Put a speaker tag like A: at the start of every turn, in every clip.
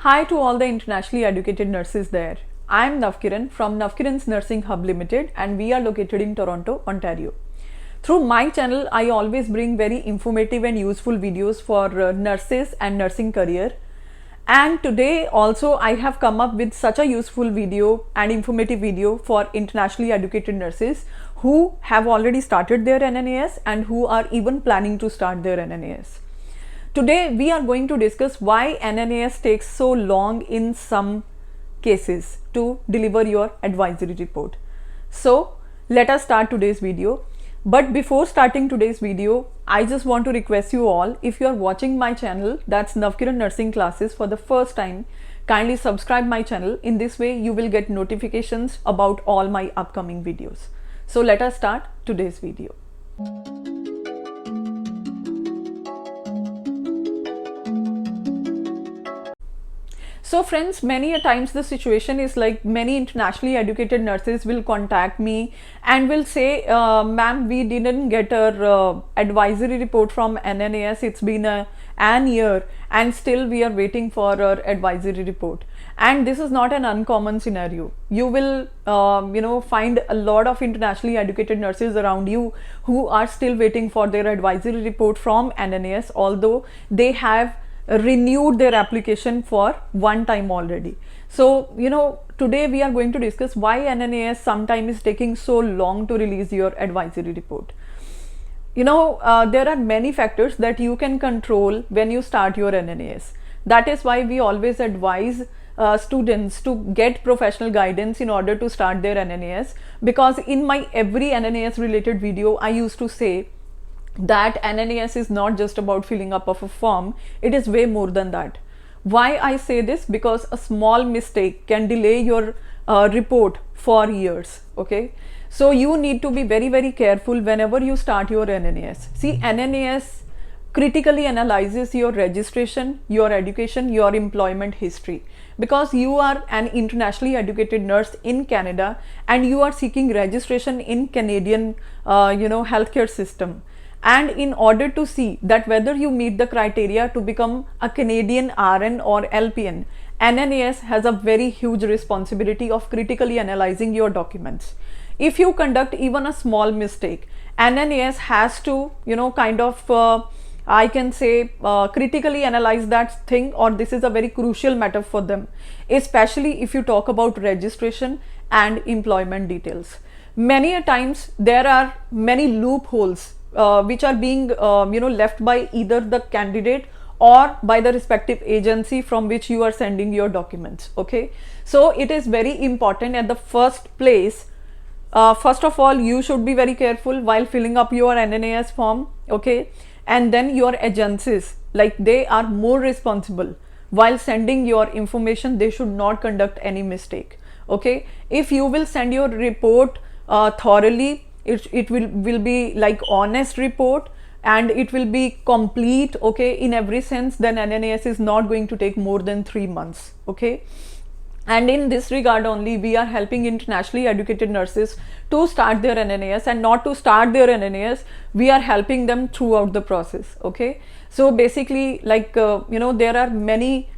A: Hi to all the internationally educated nurses there. I am Navkiran from Navkiran's Nursing Hub Limited and we are located in Toronto, Ontario. Through my channel, I always bring very informative and useful videos for nurses and nursing career. And today also I have come up with such a useful video and informative video for internationally educated nurses who have already started their NNAS and who are even planning to start their NNAS. Today we are going to discuss why NNAS takes so long in some cases to deliver your advisory report. So let us start today's video. But before starting today's video, I just want to request you all, if you are watching my channel, that's Navkiran Nursing Classes, for the first time, kindly subscribe my channel. In this way you will get notifications about all my upcoming videos. So let us start today's video. So friends, many a times the situation is like many internationally educated nurses will contact me and will say, ma'am, we didn't get our advisory report from NNAS. It's been an year and still we are waiting for our advisory report. And this is not an uncommon scenario. You will, find a lot of internationally educated nurses around you who are still waiting for their advisory report from NNAS, although they have renewed their application for one time already. So today we are going to discuss why NNAS sometimes is taking so long to release your advisory report. There are many factors that you can control when you start your NNAS. That is why we always advise students to get professional guidance in order to start their NNAS, because in my every NNAS related video I used to say that NNAS is not just about filling up of a form, it is way more than that. Why I say this? Because a small mistake can delay your report for years. Okay, so you need to be very careful whenever you start your NNAS. See, NNAS critically analyzes your registration, your education, your employment history, because you are an internationally educated nurse in Canada and you are seeking registration in Canadian healthcare system. And in order to see that whether you meet the criteria to become a Canadian RN or LPN, NNAS has a very huge responsibility of critically analyzing your documents. If you conduct even a small mistake, NNAS has to, I can say critically analyze that thing, or this is a very crucial matter for them, especially if you talk about registration and employment details. Many a times there are many loopholes which are being left by either the candidate or by the respective agency from which you are sending your documents. Okay, so it is very important at the first place. First of all, you should be very careful while filling up your NNAS form. Okay, and then your agencies, like, they are more responsible while sending your information. They should not conduct any mistake. Okay, if you will send your report thoroughly, it will be like honest report and it will be complete, okay, in every sense, then NNAS is not going to take more than 3 months. Okay, and in this regard only we are helping internationally educated nurses to start their NNAS, and not to start their NNAS, we are helping them throughout the process. Okay, so basically, like there are many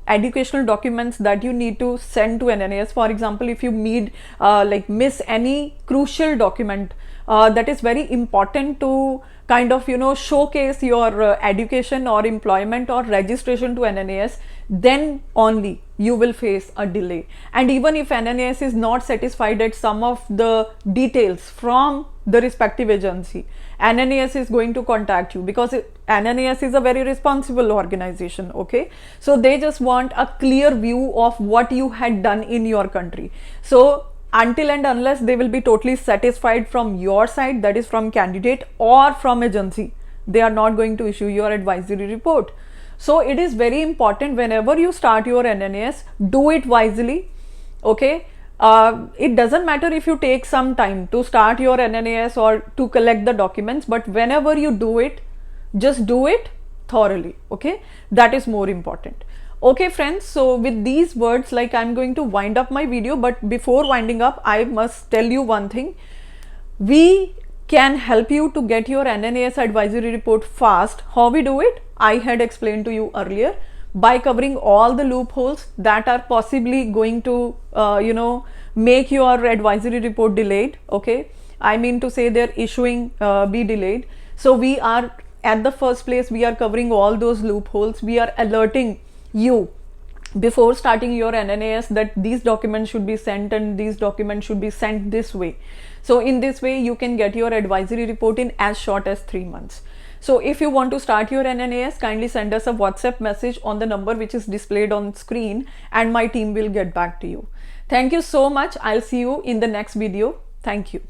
A: educational documents that you need to send to NNAS. For example, if you miss any crucial document that is very important to showcase your education or employment or registration to NNAS, then only you will face a delay. And even if NNAS is not satisfied at some of the details from the respective agency, NNAS is going to contact you, because NNAS is a very responsible organization. Okay, so they just want a clear view of what you had done in your country. So until and unless they will be totally satisfied from your side, that is from candidate or from agency, they are not going to issue your advisory report. So it is very important, whenever you start your NNAS, do it wisely. Okay, it doesn't matter if you take some time to start your NNAS or to collect the documents, but whenever you do it, just do it thoroughly. Okay, that is more important. Okay friends, so with these words, like, I'm going to wind up my video, but before winding up, I must tell you one thing. We can help you to get your NNAS advisory report fast. How we do it? I had explained to you earlier. by covering all the loopholes that are possibly going to make your advisory report delayed. Okay, I mean to say their issuing be delayed. So we are at the first place, we are covering all those loopholes. We are alerting you before starting your NNAS that these documents should be sent and these documents should be sent this way. So in this way you can get your advisory report in as short as 3 months. So if you want to start your NNAS, kindly send us a WhatsApp message on the number which is displayed on screen, and my team will get back to you. Thank you so much. I'll see you in the next video. Thank you.